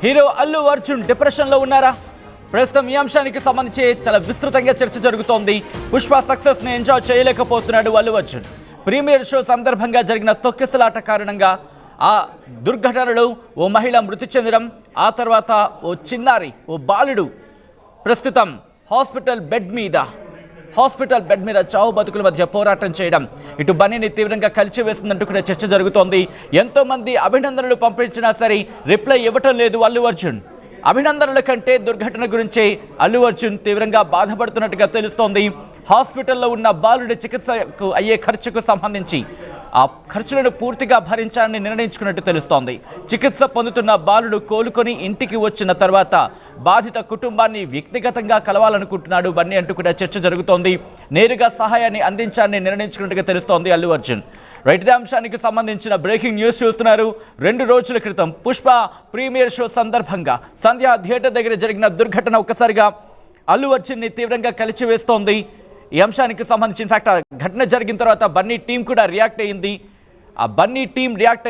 Hero Allu Arjun డిప్రెషన్లో ఉన్నారా? ప్రస్తుతం ఈ అంశానికి సంబంధించి చాలా విస్తృతంగా చర్చ జరుగుతోంది. పుష్ప సక్సెస్ని ఎంజాయ్ చేయలేకపోతున్నాడు అల్లు అర్జున్. ప్రీమియర్ షో సందర్భంగా జరిగిన తొక్కిసలాట కారణంగా ఆ దుర్ఘటనలో ఓ మహిళ మృతి చెందడం, ఆ తర్వాత ఓ చిన్నారి, ఓ బాలుడు ప్రస్తుతం హాస్పిటల్ బెడ్ మీద చావు బతుకుల మధ్య పోరాటం చేయడం ఇటు బన్నీని తీవ్రంగా కలిచివేస్తుందంటూ కూడా చర్చ జరుగుతోంది. ఎంతో మంది అభినందనలు పంపించినా సరే రిప్లై ఇవ్వటం లేదు అల్లు అర్జున్. అభినందనల కంటే దుర్ఘటన గురించి అల్లు అర్జున్ తీవ్రంగా బాధపడుతున్నట్టుగా తెలుస్తోంది. హాస్పిటల్లో ఉన్న బాలుడి చికిత్సకు అయ్యే ఖర్చుకు సంబంధించి ఆ ఖర్చులను పూర్తిగా భరించాలని నిర్ణయించుకున్నట్టు తెలుస్తోంది. చికిత్స పొందుతున్న బాలుడు కోలుకొని ఇంటికి వచ్చిన తర్వాత బాధిత కుటుంబాన్ని వ్యక్తిగతంగా కలవాలనుకుంటున్నాడు బన్నీ అంటూ కూడా చర్చ జరుగుతోంది. నేరుగా సహాయాన్ని అందించాలని నిర్ణయించుకున్నట్టుగా తెలుస్తోంది అల్లు అర్జున్. రైట్, అంశానికి సంబంధించిన బ్రేకింగ్ న్యూస్ చూస్తున్నారు. 2 రోజుల క్రితం పుష్ప ప్రీమియర్ షో సందర్భంగా సంధ్యా థియేటర్ దగ్గర జరిగిన దుర్ఘటన ఒక్కసారిగా అల్లు అర్జున్ని తీవ్రంగా కలిచివేస్తోంది. ఈ అంశానికి సంబంధించి ఇన్ఫాక్ట్ ఆ ఘటన జరిగిన తర్వాత బన్నీ టీం కూడా రియాక్ట్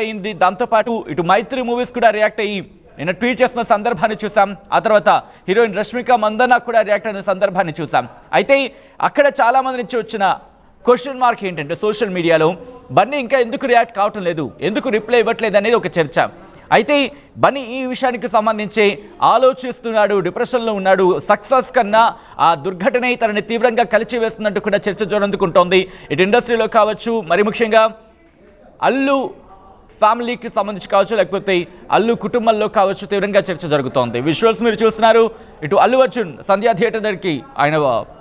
అయ్యింది. దాంతోపాటు ఇటు మైత్రి మూవీస్ కూడా రియాక్ట్ అయ్యి నిన్న ట్వీట్ చేసిన సందర్భాన్ని చూసాం. ఆ తర్వాత హీరోయిన్ రష్మిక మందన కూడా రియాక్ట్ అయిన సందర్భాన్ని చూసాం. అయితే అక్కడ చాలా మంది నుంచి వచ్చిన క్వశ్చన్ మార్క్ ఏంటంటే, సోషల్ మీడియాలో బన్నీ ఇంకా ఎందుకు రియాక్ట్ కావటం లేదు, ఎందుకు రిప్లై ఇవ్వట్లేదు అనేది ఒక చర్చ. అయితే బన్నీ ఈ విషయానికి సంబంధించి ఆలోచిస్తున్నాడు, డిప్రెషన్లో ఉన్నాడు. సక్సెస్ కన్నా ఆ దుర్ఘటనే తనని తీవ్రంగా కలిచివేస్తున్నట్టు కూడా చర్చ జోరందుకుంటోంది. ఇటు ఇండస్ట్రీలో కావచ్చు, మరి ముఖ్యంగా అల్లు ఫ్యామిలీకి సంబంధించి కావచ్చు, లేకపోతే అల్లు కుటుంబంలో కావచ్చు, తీవ్రంగా చర్చ జరుగుతోంది. విజువల్స్ మీరు చూస్తున్నారు. ఇటు అల్లు అర్జున్ సంధ్యా థియేటర్ దగ్గరికి ఆయన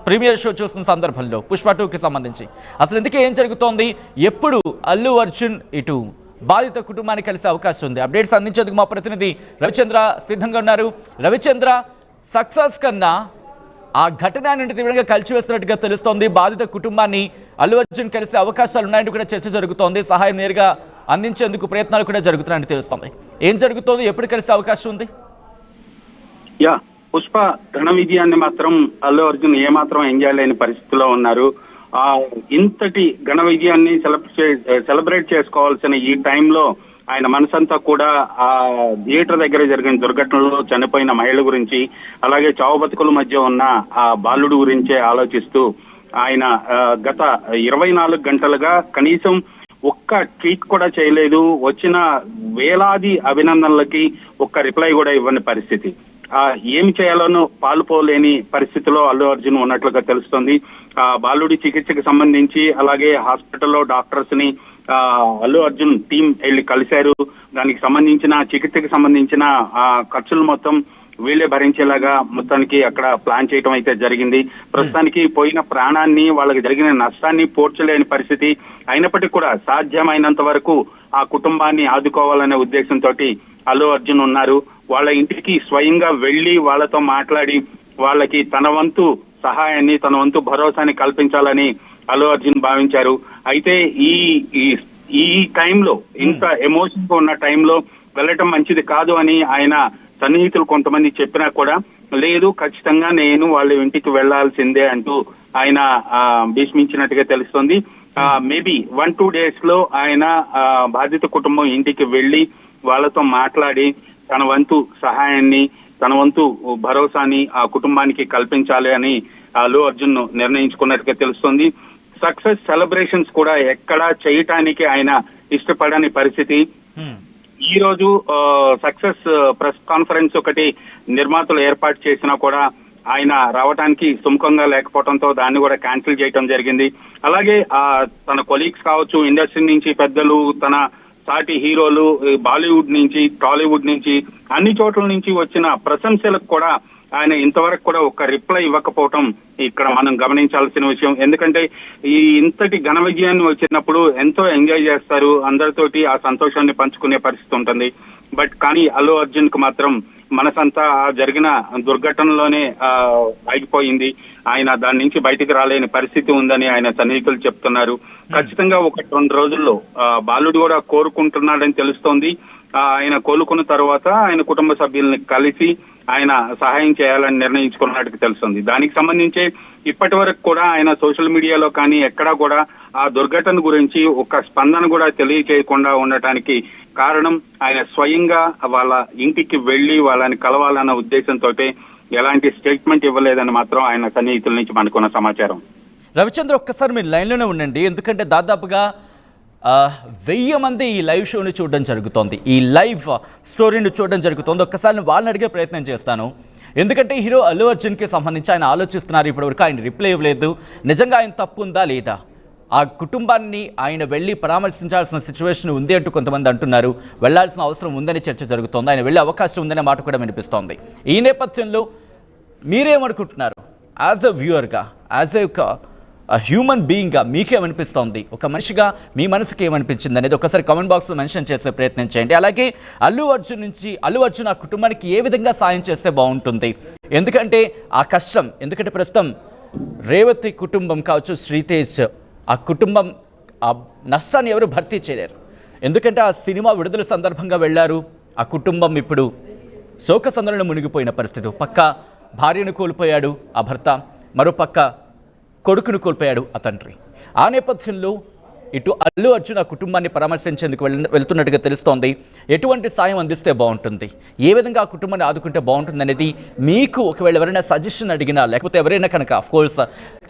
ప్రీమియర్ షో చూస్తున్న సందర్భంలో పుష్ప 2కి సంబంధించి అసలు ఇందుకే ఏం జరుగుతోంది, ఎప్పుడు అల్లు అర్జున్ ఇటు బాధిత కుటుంబాన్ని కలిసే అవకాశం ఉంది? అప్డేట్స్ అందించేందుకు మా ప్రతినిధి రవిచంద్ర సిద్ధంగా ఉన్నారు. రవిచంద్ర, సక్సెస్ కన్నా ఆ ఘటన నుండి తీవ్రంగా కలిసివేస్తున్నట్టుగా తెలుస్తోంది. బాధిత కుటుంబాన్ని అల్లు అర్జున్ కలిసే అవకాశాలు ఉన్నాయంటూ కూడా చర్చ జరుగుతోంది. సహాయం నేరుగా అందించేందుకు ప్రయత్నాలు కూడా జరుగుతున్నాయని తెలుస్తోంది. ఏం జరుగుతోంది, ఎప్పుడు కలిసే అవకాశం ఉంది? పుష్ప ఘన విజయాన్ని మాత్రం అల్లు అర్జున్ ఏమాత్రం ఎంజాయ్ లేని పరిస్థితిలో ఉన్నారు. ఇంతటి ఘన విజయాన్ని సెలబ్రేట్ చేసుకోవాల్సిన ఈ టైంలో ఆయన మనసంతా కూడా ఆ థియేటర్ దగ్గర జరిగిన దుర్ఘటనలో చనిపోయిన మహిళ గురించి, అలాగే చావు బతుకుల మధ్య ఉన్న ఆ బాలుడు గురించే ఆలోచిస్తూ ఆయన గత 24 గంటలుగా కనీసం ఒక్క ట్వీట్ కూడా చేయలేదు. వచ్చిన వేలాది అభినందనలకి ఒక్క రిప్లై కూడా ఇవ్వని పరిస్థితి. ఏమి చేయాలోనో పాలుపోలేని పరిస్థితిలో అల్లు అర్జున్ ఉన్నట్లుగా తెలుస్తుంది. బాలుడి చికిత్సకు సంబంధించి అలాగే హాస్పిటల్లో డాక్టర్స్ ని అల్లు అర్జున్ టీం వెళ్ళి కలిశారు. దానికి సంబంధించిన చికిత్సకు సంబంధించిన ఖర్చులు మొత్తం వీళ్ళే భరించేలాగా మొత్తానికి అక్కడ ప్లాన్ చేయడం అయితే జరిగింది. ప్రస్తుతానికి పోయిన ప్రాణాన్ని, వాళ్ళకి జరిగిన నష్టాన్ని పోడ్చలేని పరిస్థితి అయినప్పటికీ కూడా సాధ్యమైనంత వరకు ఆ కుటుంబాన్ని ఆదుకోవాలనే ఉద్దేశంతో అల్లు అర్జున్ ఉన్నారు. వాళ్ళ ఇంటికి స్వయంగా వెళ్లి వాళ్ళతో మాట్లాడి వాళ్ళకి తన వంతు సహాయాన్ని, తన వంతు భరోసాని కల్పించాలని అల్లు అర్జున్ భావించారు. అయితే ఈ టైంలో, ఇంత ఎమోషన్ గా ఉన్న టైంలో వెళ్ళటం మంచిది కాదు అని ఆయన సన్నిహితులు కొంతమంది చెప్పినా కూడా లేదు, ఖచ్చితంగా నేను వాళ్ళ ఇంటికి వెళ్లాల్సిందే అంటూ ఆయన భీష్మించినట్టుగా తెలుస్తుంది. మేబీ 1-2 days లో ఆయన బాధిత కుటుంబం ఇంటికి వెళ్లి వాళ్ళతో మాట్లాడి తన వంతు సహాయాన్ని, తన వంతు భరోసాని ఆ కుటుంబానికి కల్పించాలి అని అల్లు అర్జున్ నిర్ణయించుకున్నట్టుగా తెలుస్తుంది. సక్సెస్ సెలబ్రేషన్స్ కూడా ఎక్కడా చేయటానికి ఆయన ఇష్టపడని పరిస్థితి. ఈ రోజు సక్సెస్ ప్రెస్ కాన్ఫరెన్స్ ఒకటి నిర్మాతలు ఏర్పాటు చేసినా కూడా ఆయన రావడానికి సుముఖంగా లేకపోవడంతో దాన్ని కూడా క్యాన్సిల్ చేయడం జరిగింది. అలాగే తన కొలీగ్స్ కావచ్చు, ఇండస్ట్రీ నుంచి పెద్దలు, తన సాటి హీరోలు, బాలీవుడ్ నుంచి, టాలీవుడ్ నుంచి, అన్ని చోట్ల నుంచి వచ్చిన ప్రశంసలకు కూడా ఆయన ఇంతవరకు కూడా ఒక రిప్లై ఇవ్వకపోవటం ఇక్కడ మనం గమనించాల్సిన విషయం. ఎందుకంటే ఇంతటి ఘన విజయాన్ని వచ్చినప్పుడు ఎంతో ఎంజాయ్ చేస్తారు, అందరితోటి ఆ సంతోషాన్ని పంచుకునే పరిస్థితి ఉంటుంది. బట్ కానీ అల్లు అర్జున్ కు మాత్రం మనసంతా జరిగిన దుర్ఘటనలోనే ఆగిపోయింది. ఆయన దాని నుంచి బయటికి రాలేని పరిస్థితి ఉందని ఆయన సన్నిహితులు చెప్తున్నారు. ఖచ్చితంగా 1-2 రోజుల్లో బాలుడు కూడా కోరుకుంటున్నాడని తెలుస్తోంది. ఆయన కోలుకున్న తర్వాత ఆయన కుటుంబ సభ్యుల్ని కలిసి ఆయన సహాయం చేయాలని నిర్ణయించుకున్నట్టు తెలుస్తుంది. దానికి సంబంధించి ఇప్పటి వరకు కూడా ఆయన సోషల్ మీడియాలో కానీ ఎక్కడా కూడా ఆ దుర్ఘటన గురించి ఒక స్పందన కూడా తెలియజేయకుండా ఉండటానికి కారణం ఆయన స్వయంగా వాళ్ళ ఇంటికి వెళ్లి వాళ్ళని కలవాలన్న ఉద్దేశంతో ఎలాంటి స్టేట్మెంట్ ఇవ్వలేదని మాత్రం ఆయన సన్నిహితుల నుంచి మనకున్న సమాచారం. రవిచంద్ర, ఒక్కసారి మీరు లైన్లోనే ఉండండి, ఎందుకంటే దాదాపుగా 1000 మంది ఈ లైవ్ షోని చూడడం జరుగుతోంది, ఈ లైవ్ స్టోరీని చూడడం జరుగుతోంది. ఒక్కసారి వాళ్ళని అడిగే ప్రయత్నం చేస్తాను, ఎందుకంటే హీరో అల్లు అర్జున్కి సంబంధించి ఆయన ఆలోచిస్తున్నారు. ఇప్పటివరకు ఆయన రిప్లై ఇవ్వలేదు. నిజంగా ఆయన తప్పు ఉందా లేదా, ఆ కుటుంబాన్ని ఆయన వెళ్ళి పరామర్శించాల్సిన సిచ్యువేషన్ ఉంది అంటూ కొంతమంది అంటున్నారు. వెళ్లాల్సిన అవసరం ఉందని చర్చ జరుగుతోంది, ఆయన వెళ్ళే అవకాశం ఉందనే మాట కూడా వినిపిస్తోంది. ఈ నేపథ్యంలో మీరేమనుకుంటున్నారు? యాజ్ ఎ వ్యూవర్గా, యాజ్ ఎ హ్యూమన్ బీయింగ్గా మీకేమనిపిస్తోంది? ఒక మనిషిగా మీ మనసుకి ఏమనిపించింది అనేది ఒకసారి కామెంట్ బాక్స్లో మెన్షన్ చేసే ప్రయత్నం చేయండి. అలాగే అల్లు అర్జున్ ఆ కుటుంబానికి ఏ విధంగా సాయం చేస్తే బాగుంటుంది? ఎందుకంటే ఆ కష్టం, ఎందుకంటే ప్రస్తుతం రేవతి కుటుంబం కావచ్చు, శ్రీతేజ్ ఆ కుటుంబం ఆ నష్టాన్ని ఎవరు భర్తీ చేయలేరు. ఎందుకంటే ఆ సినిమా విడుదల సందర్భంగా వెళ్ళారు, ఆ కుటుంబం ఇప్పుడు శోక సందర్భంలో మునిగిపోయిన పరిస్థితి. పక్క భార్యను కోల్పోయాడు ఆ భర్త, మరోపక్క కొడుకును కోల్పోయాడు ఆ తండ్రి. ఆ నేపథ్యంలో ఇటు అల్లు అర్జున్ ఆ కుటుంబాన్ని పరామర్శించేందుకు వెళ్తున్నట్టుగా తెలుస్తోంది. ఎటువంటి సాయం అందిస్తే బాగుంటుంది, ఏ విధంగా ఆ కుటుంబాన్ని ఆదుకుంటే బాగుంటుంది అనేది మీకు ఒకవేళ ఎవరైనా సజెషన్ అడిగినా, లేకపోతే ఎవరైనా కనుక అఫ్కోర్స్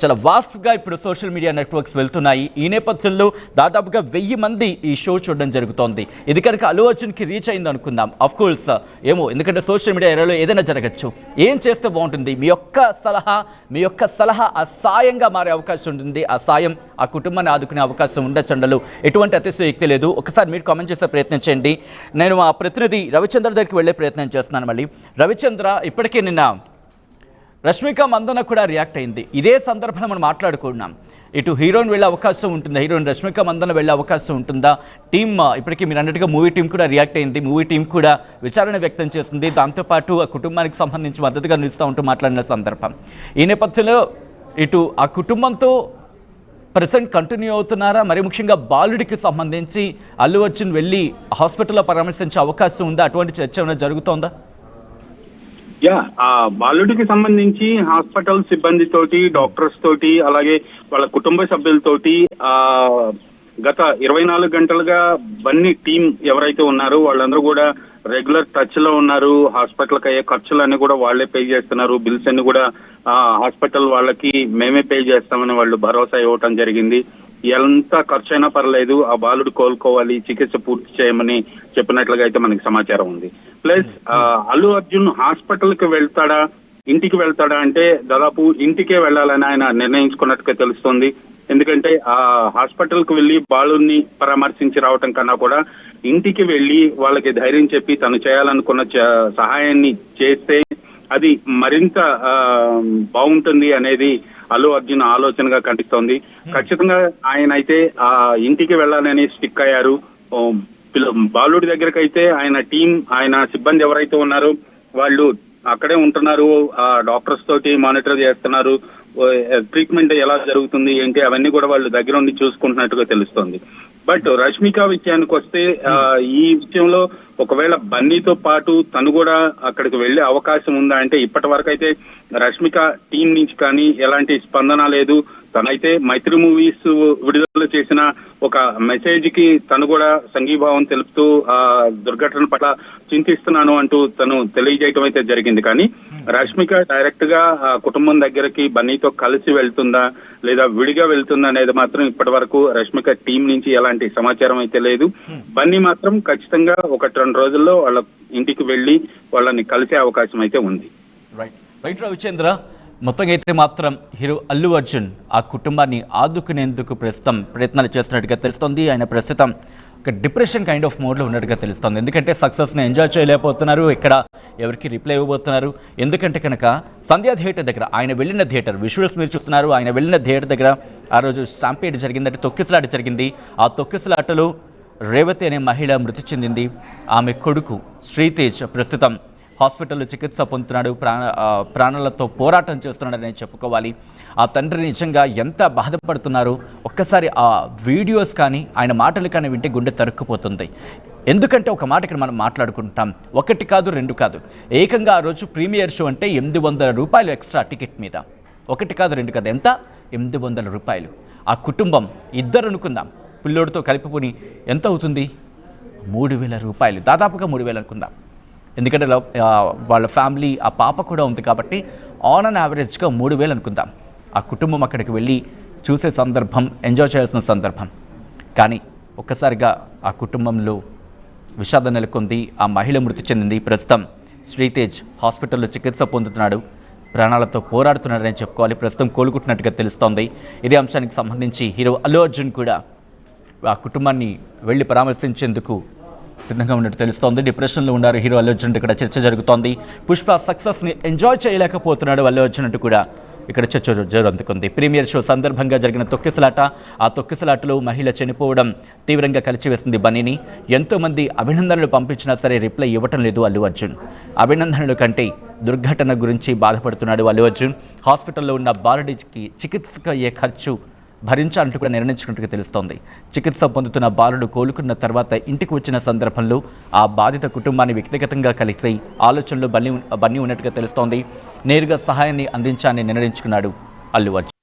చాలా వాస్ట్గా ఇప్పుడు సోషల్ మీడియా నెట్వర్క్స్ వెళ్తున్నాయి. ఈ నేపథ్యంలో దాదాపుగా 1000 మంది ఈ షో చూడడం జరుగుతోంది. ఇది కనుక అల్లు అర్జున్కి రీచ్ అయింది అనుకుందాం, అఫ్కోర్స్ ఏమో, ఎందుకంటే సోషల్ మీడియా ఎరాలో ఏదైనా జరగచ్చు. ఏం చేస్తే బాగుంటుంది? మీ యొక్క సలహా ఆ సాయంగా మారే అవకాశం ఉంటుంది. ఆ సాయం ఆ కుటుంబాన్ని ఆదుకునే అవకాశం ఉండొచ్చండలు ఎటువంటి అతిశయోక్తి లేదు. ఒకసారి మీరు కామెంట్ చేసే ప్రయత్నం చేయండి. నేను మా ప్రతినిధి రవిచంద్ర దగ్గరికి వెళ్ళే ప్రయత్నం చేస్తున్నాను. మళ్ళీ రవిచంద్ర, ఇప్పటికే నిన్న రష్మిక మందన కూడా రియాక్ట్ అయింది. ఇదే సందర్భంలో మనం మాట్లాడుకున్నాం, ఇటు హీరోయిన్ వెళ్ళే అవకాశం ఉంటుందా, హీరోయిన్ రష్మిక మందన వెళ్ళే అవకాశం ఉంటుందా? టీమ్ ఇప్పటికీ మీరు అన్నట్టుగా మూవీ టీం కూడా రియాక్ట్ అయింది, మూవీ టీం కూడా విచారణ వ్యక్తం చేస్తుంది. దాంతోపాటు ఆ కుటుంబానికి సంబంధించి మద్దతుగా నిలుస్తూ ఉంటూ మాట్లాడిన సందర్భం. ఈ నేపథ్యంలో ఇటు ఆ కుటుంబంతో ప్రెసెంట్ కంటిన్యూ అవుతున్నారా? మరి ముఖ్యంగా బాలుడికి సంబంధించి అల్లు అర్జున్ వెళ్ళి హాస్పిటల్లో పరామర్శించే అవకాశం ఉందా? అటువంటి చర్చ ఏమైనా జరుగుతోందా? ఆ బాలుడికి సంబంధించి హాస్పిటల్ సిబ్బందితోటి, డాక్టర్స్ తోటి, అలాగే వాళ్ళ కుటుంబ సభ్యులతోటి గత 24 గంటలుగా బన్నీ టీం ఎవరైతే ఉన్నారో వాళ్ళందరూ కూడా రెగ్యులర్ టచ్ లో ఉన్నారు. హాస్పిటల్కి అయ్యే ఖర్చులన్నీ కూడా వాళ్లే పే చేస్తున్నారు. బిల్స్ అన్ని కూడా హాస్పిటల్ వాళ్ళకి మేమే పే చేస్తామని వాళ్ళు భరోసా ఇవ్వటం జరిగింది. ఎంత ఖర్చు అయినా పర్లేదు, ఆ బాలుడు కోలుకోవాలి, చికిత్స పూర్తి చేయమని చెప్పినట్లుగా అయితే మనకి సమాచారం ఉంది. ప్లస్ అల్లు అర్జున్ హాస్పిటల్ కి వెళ్తాడా, ఇంటికి వెళ్తాడా అంటే దాదాపు ఇంటికే వెళ్లాలని ఆయన నిర్ణయించుకున్నట్టుగా తెలుస్తోంది. ఎందుకంటే ఆ హాస్పిటల్ కు వెళ్లి బాలుని పరామర్శించి రావటం కన్నా కూడా ఇంటికి వెళ్లి వాళ్ళకి ధైర్యం చెప్పి తను చేయాలనుకున్న సహాయాన్ని చేస్తే అది మరింత బాగుంటుంది అనేది అల్లు అర్జున్ ఆలోచనగా కనిపిస్తోంది. ఖచ్చితంగా ఆయన అయితే ఆ ఇంటికి వెళ్ళాలని స్టిక్ అయ్యారు. బాలుడి దగ్గరకు అయితే ఆయన టీం, ఆయన సిబ్బంది ఎవరైతే ఉన్నారో వాళ్ళు అక్కడే ఉంటున్నారు. డాక్టర్స్ తోటి మానిటర్ చేస్తున్నారు. ట్రీట్మెంట్ ఎలా జరుగుతుంది ఏంటి అవన్నీ కూడా వాళ్ళు దగ్గరుండి చూసుకుంటున్నట్టుగా తెలుస్తోంది. బట్ రష్మిక విషయానికి వస్తే ఈ విషయంలో ఒకవేళ బన్నీతో పాటు తను కూడా అక్కడికి వెళ్లే అవకాశం ఉందా అంటే ఇప్పటి వరకు అయితే రష్మిక టీం నుంచి కానీ ఎలాంటి స్పందన లేదు. తనైతే మైత్రి మూవీస్ విడుదల చేసిన ఒక మెసేజ్ కి తను కూడా సంఘీభావం తెలుపుతూ దుర్ఘటన పట్ల చింతిస్తున్నాను అంటూ తను తెలియజేయటం అయితే జరిగింది. కానీ రష్మిక డైరెక్ట్ గా కుటుంబం దగ్గరికి బన్నీతో కలిసి వెళ్తుందా లేదా విడిగా వెళ్తుందా అనేది మాత్రం ఇప్పటి వరకు రష్మిక టీం నుంచి ఎలాంటి సమాచారం అయితే లేదు. బన్నీ మాత్రం ఖచ్చితంగా 1-2 రోజుల్లో వాళ్ళ ఇంటికి వెళ్లి వాళ్ళని కలిసే అవకాశం అయితే ఉంది. రైట్ రవిచంద్ర, మొత్తంగా అయితే మాత్రం హీరో అల్లు అర్జున్ ఆ కుటుంబాన్ని ఆదుకునేందుకు ప్రస్తుతం ప్రయత్నాలు చేస్తున్నట్టుగా తెలుస్తోంది. ఆయన ప్రస్తుతం ఒక డిప్రెషన్ కైండ్ ఆఫ్ మోడ్లో ఉన్నట్టుగా తెలుస్తోంది. ఎందుకంటే సక్సెస్ని ఎంజాయ్ చేయలేకపోతున్నారు, ఇక్కడ ఎవరికి రిప్లై ఇవ్వబోతున్నారు. ఎందుకంటే కనుక సంధ్యా థియేటర్ దగ్గర ఆయన వెళ్ళిన థియేటర్ విజువల్స్ మీరు చూస్తున్నారు. ఆయన వెళ్ళిన థియేటర్ దగ్గర ఆ రోజు స్టాంపేడ్ జరిగిందంటే తొక్కిసలాట జరిగింది. ఆ తొక్కిసలాటలో రేవతి అనే మహిళ మృతి చెందింది. ఆమె కొడుకు శ్రీతేజ్ ప్రస్తుతం హాస్పిటల్లో చికిత్స పొందుతున్నాడు, ప్రాణాలతో పోరాటం చేస్తున్నాడని చెప్పుకోవాలి. ఆ తండ్రి నిజంగా ఎంత బాధపడుతున్నారు ఒక్కసారి ఆ వీడియోస్ కానీ ఆయన మాటలు కానీ వింటే గుండె తరుక్కుపోతుంది. ఎందుకంటే ఒక మాట ఇక్కడ మనం మాట్లాడుకుంటాం, 1 కాదు 2 కాదు, ఏకంగా ఆ రోజు ప్రీమియర్ షో అంటే 800 రూపాయలు ఎక్స్ట్రా టికెట్ మీద. 1 కాదు 2 కాదు, ఎంత? 800 రూపాయలు. ఆ కుటుంబం 2 అనుకుందాం, పిల్లోడితో కలిపిపోని ఎంత అవుతుంది? 3,000 రూపాయలు, దాదాపుగా 3,000 అనుకుందాం. ఎందుకంటే వాళ్ళ ఫ్యామిలీ, ఆ పాప కూడా ఉంది కాబట్టి ఆన్ అండ్ యావరేజ్గా 3,000 అనుకుందాం. ఆ కుటుంబం అక్కడికి వెళ్ళి చూసే సందర్భం, ఎంజాయ్ చేయాల్సిన సందర్భం. కానీ ఒక్కసారిగా ఆ కుటుంబంలో విషాదం నెలకొంది. ఆ మహిళ మృతి చెందింది. ప్రస్తుతం శ్రీతేజ్ హాస్పిటల్లో చికిత్స పొందుతున్నాడు, ప్రాణాలతో పోరాడుతున్నాడని చెప్పుకోవాలి. ప్రస్తుతం కోలుకుంటున్నట్టుగా తెలుస్తోంది. ఇదే అంశానికి సంబంధించి హీరో అల్లు అర్జున్ కూడా ఆ కుటుంబాన్ని వెళ్ళి పరామర్శించేందుకు సిద్ధంగా ఉన్నట్టు తెలుస్తోంది. డిప్రెషన్లో ఉన్నారు హీరో అల్లు అర్జున్. ఇక్కడ చర్చ జరుగుతోంది. పుష్ప సక్సెస్ని ఎంజాయ్ చేయలేకపోతున్నాడు అల్లు అర్జున్ అంటూ కూడా ఇక్కడ చర్చ జరుగుతుంది. ప్రీమియర్ షో సందర్భంగా జరిగిన తొక్కిసలాట, ఆ తొక్కిసలాటలో మహిళ చనిపోవడం తీవ్రంగా కలిచివేసింది బన్నీని. ఎంతోమంది అభినందనలు పంపించినా సరే రిప్లై ఇవ్వటం లేదు అల్లు అర్జున్. అభినందనల కంటే దుర్ఘటన గురించి బాధపడుతున్నాడు అల్లు అర్జున్. హాస్పిటల్లో ఉన్న బాలుడికి చికిత్సకు అయ్యే ఖర్చు భరించాలంటూ కూడా నిర్ణయించుకున్నట్టుగా తెలుస్తోంది. చికిత్స పొందుతున్న బాలుడు కోలుకున్న తర్వాత ఇంటికి వచ్చిన సందర్భంలో ఆ బాధిత కుటుంబాన్ని వ్యక్తిగతంగా కలిసి ఆలోచనలో బన్నీ ఉన్నట్టుగా తెలుస్తోంది. నేరుగా సహాయాన్ని అందించాలని నిర్ణయించుకున్నాడు అల్లు అర్జున్.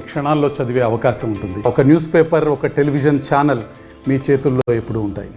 క్షణాల్లో చదివే అవకాశం ఉంటుంది. ఒక న్యూస్ పేపర్, ఒక టెలివిజన్ ఛానల్ మీ చేతుల్లో ఎప్పుడూ ఉంటాయి.